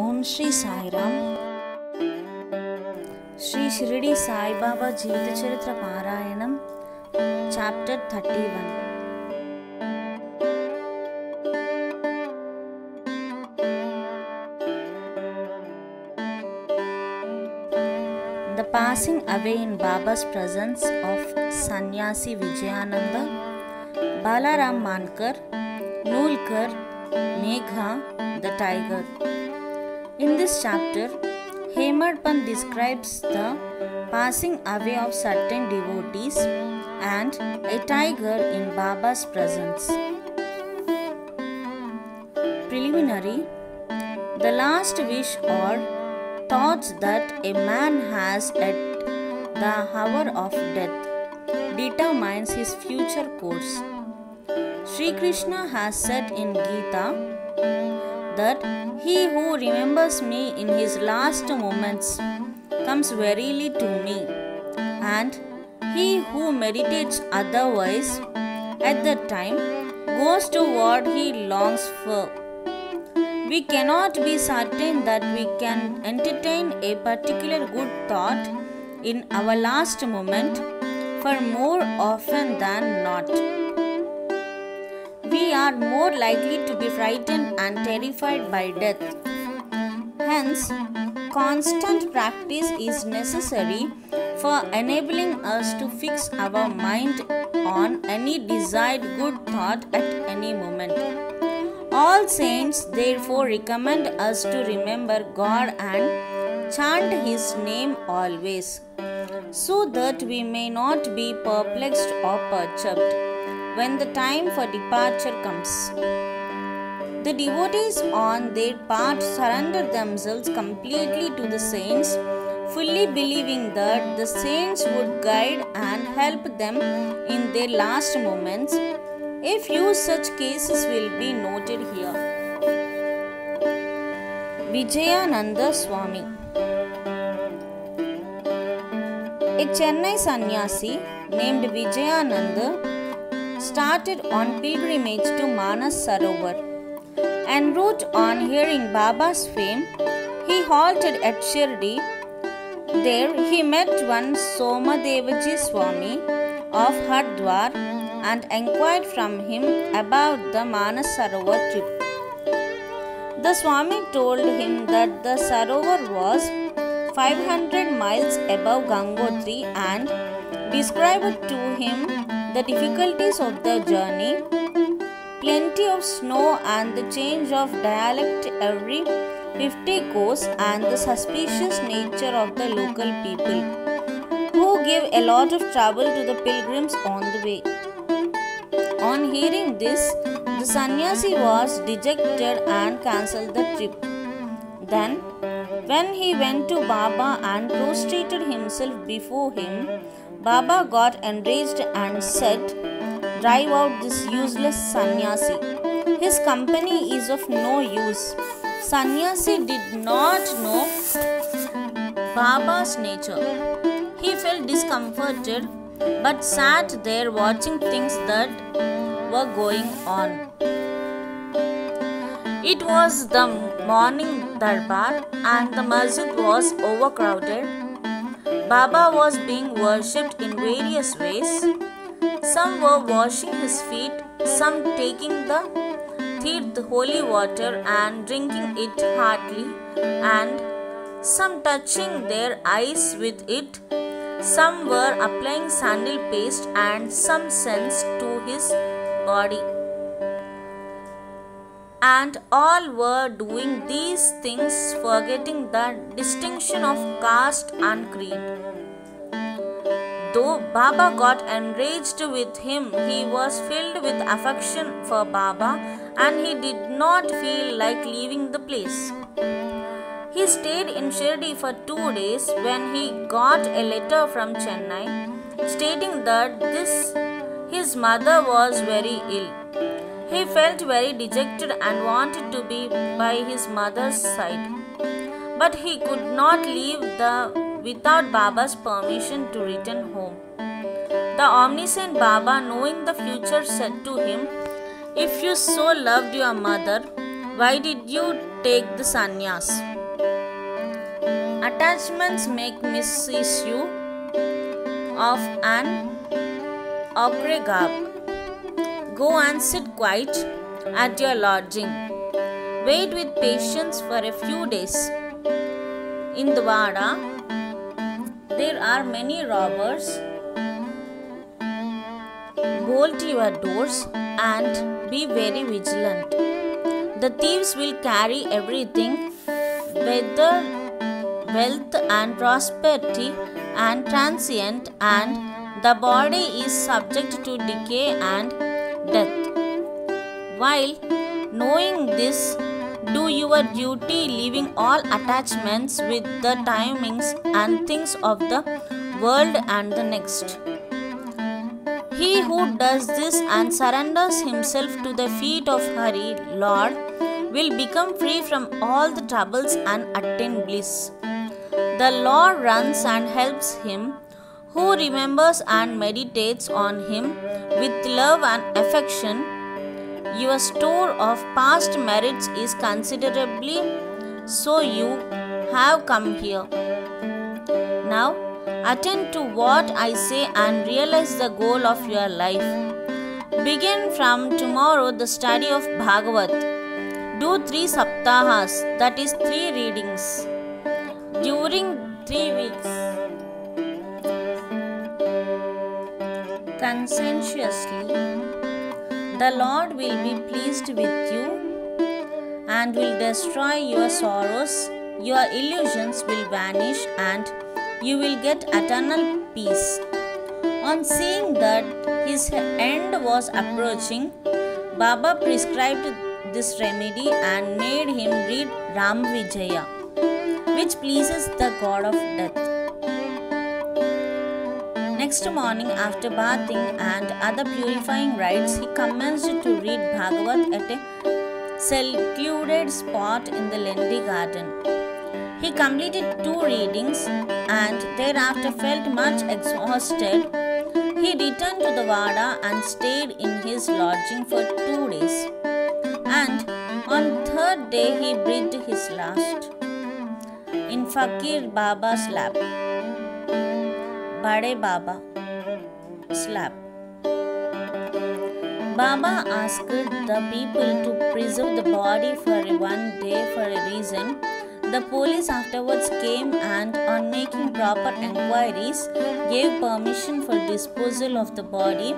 ఓం శ్రీ సాయిరామ్. శ్రీ షిరిడి సాయిబాబా జీవిత చరిత్ర పారాయణం chapter 31. The passing away in Baba's presence of Sannyasi Vijayananda, Balaram Mankar, Nulkar, Megha, the tiger. In this chapter, Hemad Pant describes the passing away of certain devotees and a tiger in Baba's presence. Preliminary: the last wish or thoughts that a man has at the hour of death determines his future course. Sri Krishna has said in Gita that he who remembers me in his last moments comes verily to me, and he who meditates otherwise at that time goes to what he longs for. We cannot be certain that we can entertain a particular good thought in our last moment, for more often than not, we are more likely to be frightened and terrified by death. Hence, constant practice is necessary for enabling us to fix our mind on any desired good thought at any moment. All saints therefore recommend us to remember God and chant His name always, so that we may not be perplexed or perturbed when the time for departure comes. The devotees on their part surrender themselves completely to the saints, fully believing that the saints would guide and help them in their last moments. A few such cases will be noted here. Vijayananda Swami. A Chennai sannyasi named Vijayananda started on pilgrimage to Manas Sarovar. En route, on hearing Baba's fame, he halted at Shirdi. There he met one Somadevaji Swami of Hardwar and inquired from him about the Manas Sarovar trip. The Swami told him that the Sarovar was 500 miles above Gangotri and described to him the difficulties of the journey, plenty of snow and the change of dialect every 50 kos, and the suspicious nature of the local people, who give a lot of trouble to the pilgrims on the way. On hearing this, the sannyasi was dejected and cancelled the trip. Then, when he went to Baba and prostrated himself before him, Baba got enraged and said, "Drive out this useless sannyasi. His company is of no use." Sannyasi did not know Baba's nature. He felt discomforted but sat there watching things that were going on. It was the morning darbar and the masjid was overcrowded. Baba was being worshipped in various ways. Some were washing his feet, some taking the tirth holy water and drinking it heartily, and some touching their eyes with it. Some were applying sandal paste and some scents to his body. And all were doing these things forgetting the distinction of caste and creed. Though Baba got enraged with him, he was filled with affection for Baba and he did not feel like leaving the place. He stayed in Shirdi for 2 days when he got a letter from Chennai stating that his mother was very ill. He felt very dejected and wanted to be by his mother's side, but he could not leave without Baba's permission to return home. The omniscient Baba, knowing the future, said to him, "If you so loved your mother, why did you take the sannyas? Attachments make misissue of an agregab. Go and sit quiet at your lodging. Wait with patience for a few days. In the Vada, there are many robbers. Bolt your doors and be very vigilant. The thieves will carry everything, whether wealth and prosperity and transient, and the body is subject to decay and death. While knowing this, do your duty, leaving all attachments with the timings and things of the world and the next. He who does this and surrenders himself to the feet of Hari, Lord, will become free from all the troubles and attain bliss. The Lord runs and helps him who remembers and meditates on him with love and affection. Your store of past merits is considerably, so you have come here. Now, attend to what I say and realize the goal of your life. Begin from tomorrow the study of Bhagavat. Do 3 saptahas, that is 3 readings, during 3 weeks. Conscientiously, the Lord will be pleased with you and will destroy your sorrows. Your illusions will vanish and you will get eternal peace. On seeing that his end was approaching, Baba prescribed this remedy and made him read Ram Vijaya, which pleases the god of death. Next morning, after bathing and other purifying rites, he commenced to read Bhagavat at a secluded spot in the Lendi garden. He completed 2 readings and thereafter felt much exhausted. He returned to the Vada and stayed in his lodging for 2 days. And on 3rd day he breathed his last in Fakir Baba's lap. Bade Baba slap. Baba asked the people to preserve the body for 1 day for a reason. The police afterwards came and, on making proper enquiries, gave permission for disposal of the body.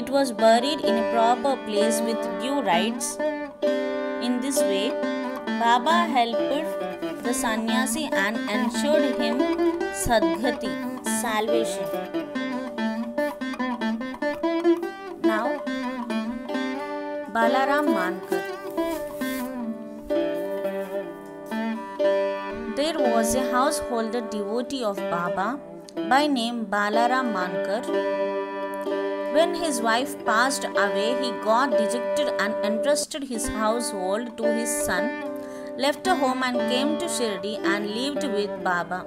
It was buried in a proper place with due rites. In this way, Baba helped the sannyasi and ensured him sadgati, salvation. Now, Balaram Mankar. There was a householder devotee of Baba by name Balaram Mankar. When his wife passed away, he got dejected and entrusted his household to his son, left home and came to Shirdi and lived with Baba.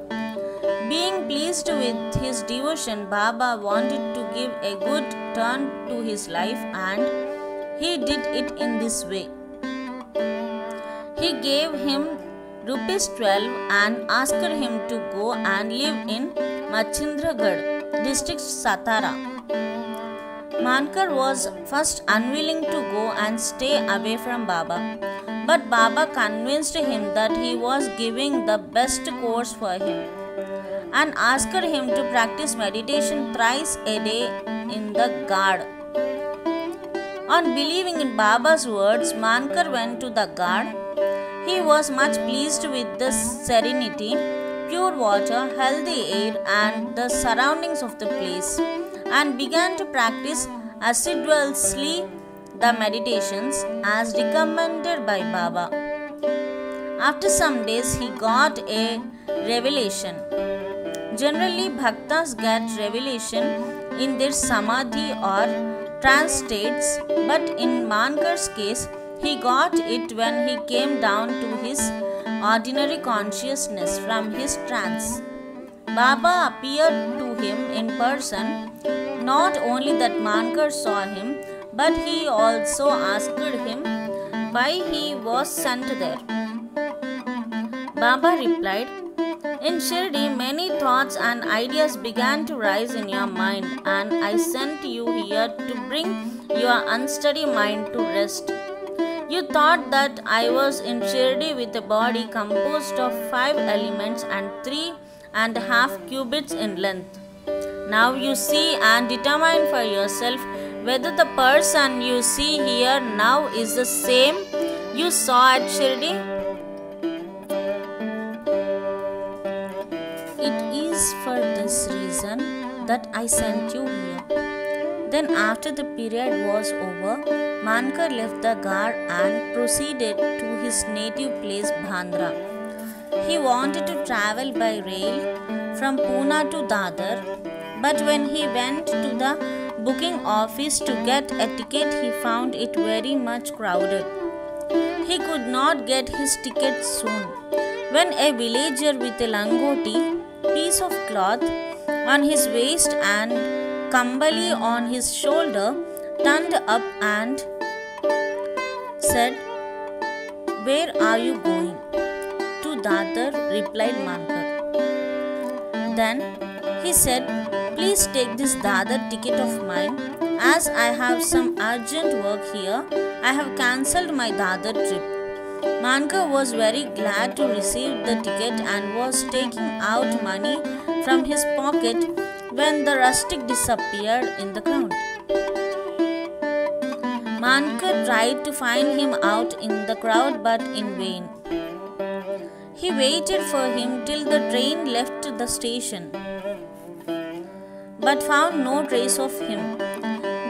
Being pleased with his devotion, Baba wanted to give a good turn to his life, and he did it in this way. He gave him ₹12 and asked him to go and live in Machindragarh, district Satara. Mankar was first unwilling to go and stay away from Baba, but Baba convinced him that he was giving the best course for him and asked him to practice meditation thrice a day in the Gad. On believing in Baba's words, Mankar went to the Gad. He was much pleased with the serenity, pure water, healthy air, and the surroundings of the place, and began to practice assiduously the meditations as recommended by Baba. After some days, he got a revelation. Generally, bhaktas get revelation in their samadhi or trance states, but in Mankar's case, he got it when he came down to his ordinary consciousness from his trance. Baba appeared to him in person Not only that Mankar saw him, but he also asked him why he was sent there. Baba replied, "In Shirdi, many thoughts and ideas began to rise in your mind, and I sent you here to bring your unsteady mind to rest. You thought that I was in Shirdi with a body composed of 5 elements and 3.5 cubits in length. Now you see and determine for yourself whether the person you see here now is the same you saw at Shirdi. It is for this reason that I sent you here." Then after the period was over, Mankar left the Gar and proceeded to his native place Bhandra. He wanted to travel by rail from Pune to Dadar, but when he went to the booking office to get a ticket, he found it very much crowded. He could not get his ticket soon, when a villager with a langoti, piece of cloth on his waist and kambali on his shoulder, turned up and said, "Where are you going?" "To Dadar," replied Mankar. Then he said, "Please take this Dadar ticket of mine. As I have some urgent work here, I have cancelled my Dadar trip." Mankar was very glad to receive the ticket and was taking out money from his pocket when the rustic disappeared in the crowd. Mankar tried to find him out in the crowd, but in vain. He waited for him till the train left the station, but found no trace of him.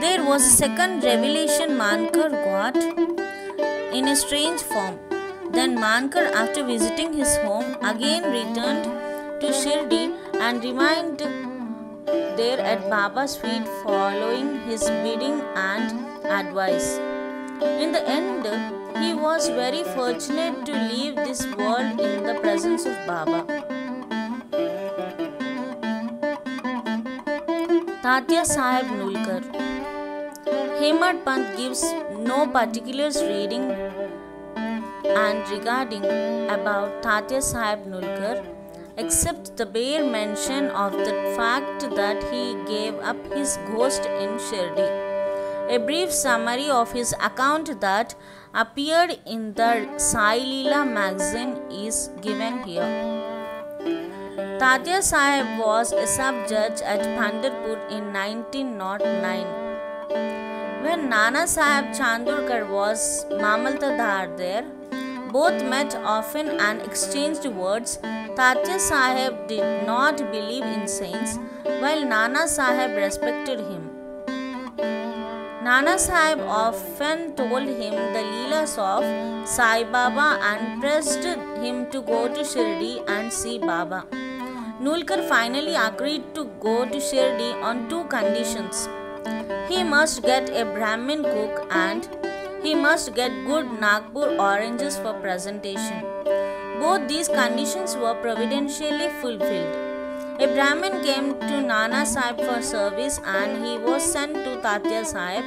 There was a second revelation Mankar got in a strange form. Then Mankar, after visiting his home, again returned to Shirdi and remained there at Baba's feet, following his bidding and advice. In the end, he was very fortunate to leave this world in the presence of Baba. Tatya Sahib Nulkar. Hemad Pant gives no particulars reading and regarding about Tatya Sahib Nulkar, except the bare mention of the fact that he gave up his ghost in Shirdi. A brief summary of his account that appeared in the Sai Leela magazine is given here. Tatya Sahib was a sub-judge at Pandharpur in 1909. When Nana Sahib Chandorkar was Mamaltadar there, both met often and exchanged words. Tatya Sahib did not believe in saints, while Nana Sahib respected him. Nana Sahib often told him the Leelas of Sai Baba and pressed him to go to Shirdi and see Baba. Nulkar finally agreed to go to Shirdi on 2 conditions. He must get a Brahmin cook and he must get good Nagpur oranges for presentation. Both these conditions were providentially fulfilled. A Brahmin came to Nana Sahib for service and he was sent to Tatya Sahib,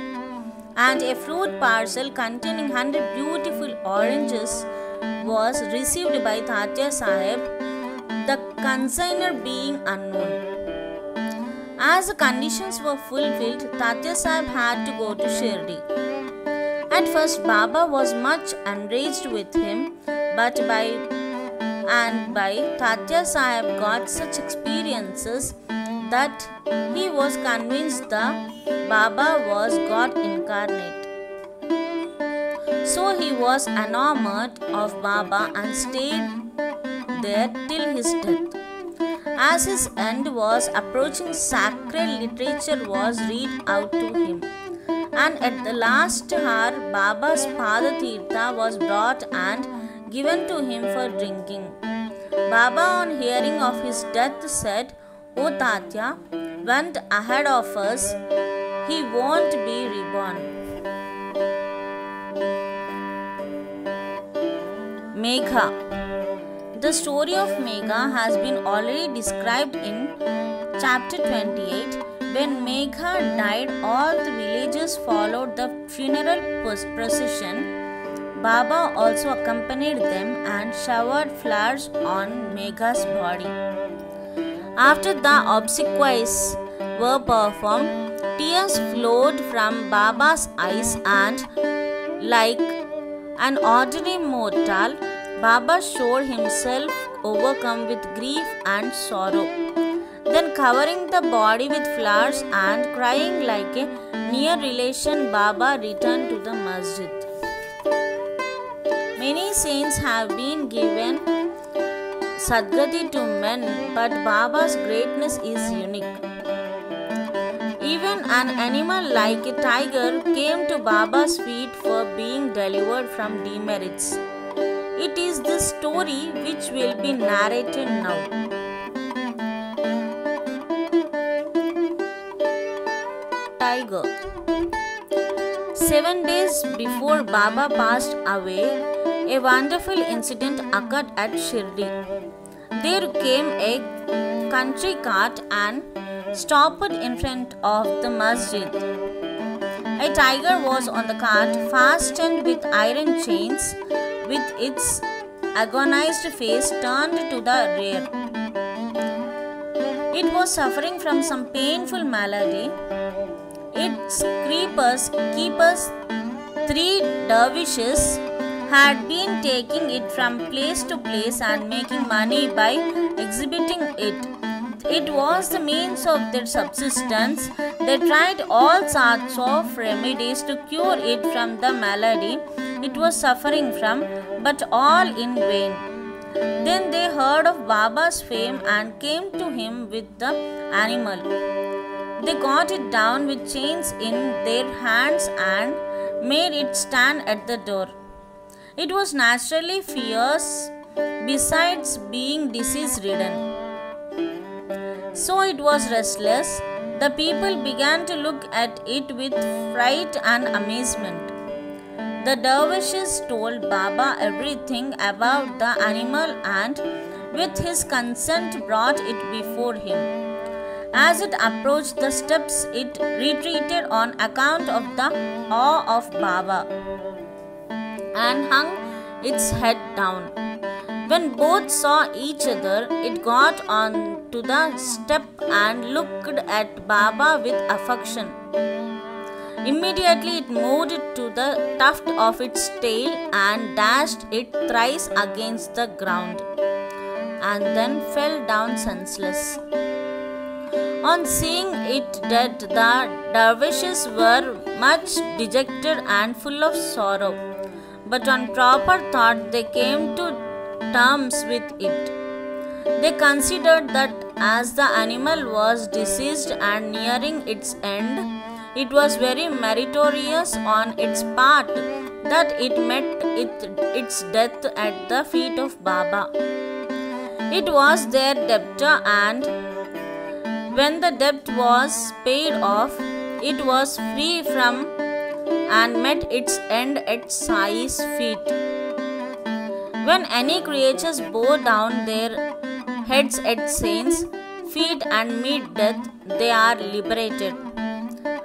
and a fruit parcel containing 100 beautiful oranges was received by Tatya Sahib, the consigner being unknown. As the conditions were fulfilled, Tatya Sahib had to go to Shirdi. At first, Baba was much enraged with him, but by Tatya Sahib got such experiences that he was convinced that Baba was God incarnate. So he was enamored of Baba and stayed there till his death. As his end was approaching, sacred literature was read out to him. And at the last hour, Baba's Pada Tirtha was brought and given to him for drinking. Baba, on hearing of his death, said, "O Tatya went ahead of us, he won't be reborn." Megha. The story of Megha has been already described in chapter 28, When Megha died, all the villagers followed the funeral procession. Baba also accompanied them and showered flowers on Megha's body. After the obsequies were performed, tears flowed from Baba's eyes, and like an ordinary mortal, Baba showed himself overcome with grief and sorrow. Then, covering the body with flowers and crying like a near relation, Baba returned to the masjid. Many saints have been given Sadgati to men, but Baba's greatness is unique. Even an animal like a tiger came to Baba's feet for being delivered from demerits. It is this story which will be narrated now. Tiger. 7 days before Baba passed away, a wonderful incident occurred at Shirdi. There came a country cart and stopped in front of the masjid. A tiger was on the cart, fastened with iron chains, with its agonized face turned to the rear. It was suffering from some painful malady. Its keepers, 3 dervishes, had been taking it from place to place and making money by exhibiting it. It was the means of their subsistence. They tried all sorts of remedies to cure it from the malady it was suffering from, but all in vain. Then they heard of Baba's fame and came to him with the animal. They got it down with chains in their hands and made it stand at the door. It was naturally fierce, besides being disease-ridden. So it was restless. The people began to look at it with fright and amazement. The dervishes told Baba everything about the animal and, with his consent, brought it before him. As it approached the steps, it retreated on account of the awe of Baba and hung its head down. When both saw each other, it got on to the step and looked at Baba with affection. Immediately it moved to the tuft of its tail and dashed it thrice against the ground, and then fell down senseless. On seeing it dead, the dervishes were much dejected and full of sorrow, but on proper thought they came to terms with it. They considered that as the animal was diseased and nearing its end, it was very meritorious on its part that it met its death at the feet of Baba. It was their debtor, and when the debt was paid off, it was free from and met its end at Sai's feet. When any creatures bow down their heads at saints' feet and meet death, they are liberated,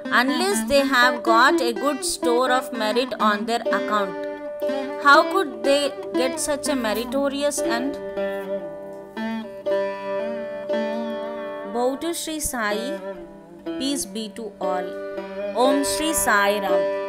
unless they have got a good store of merit on their account. How could they get such a meritorious end? Bow to Sri Sai, peace be to all. Om Sri Sai Ram.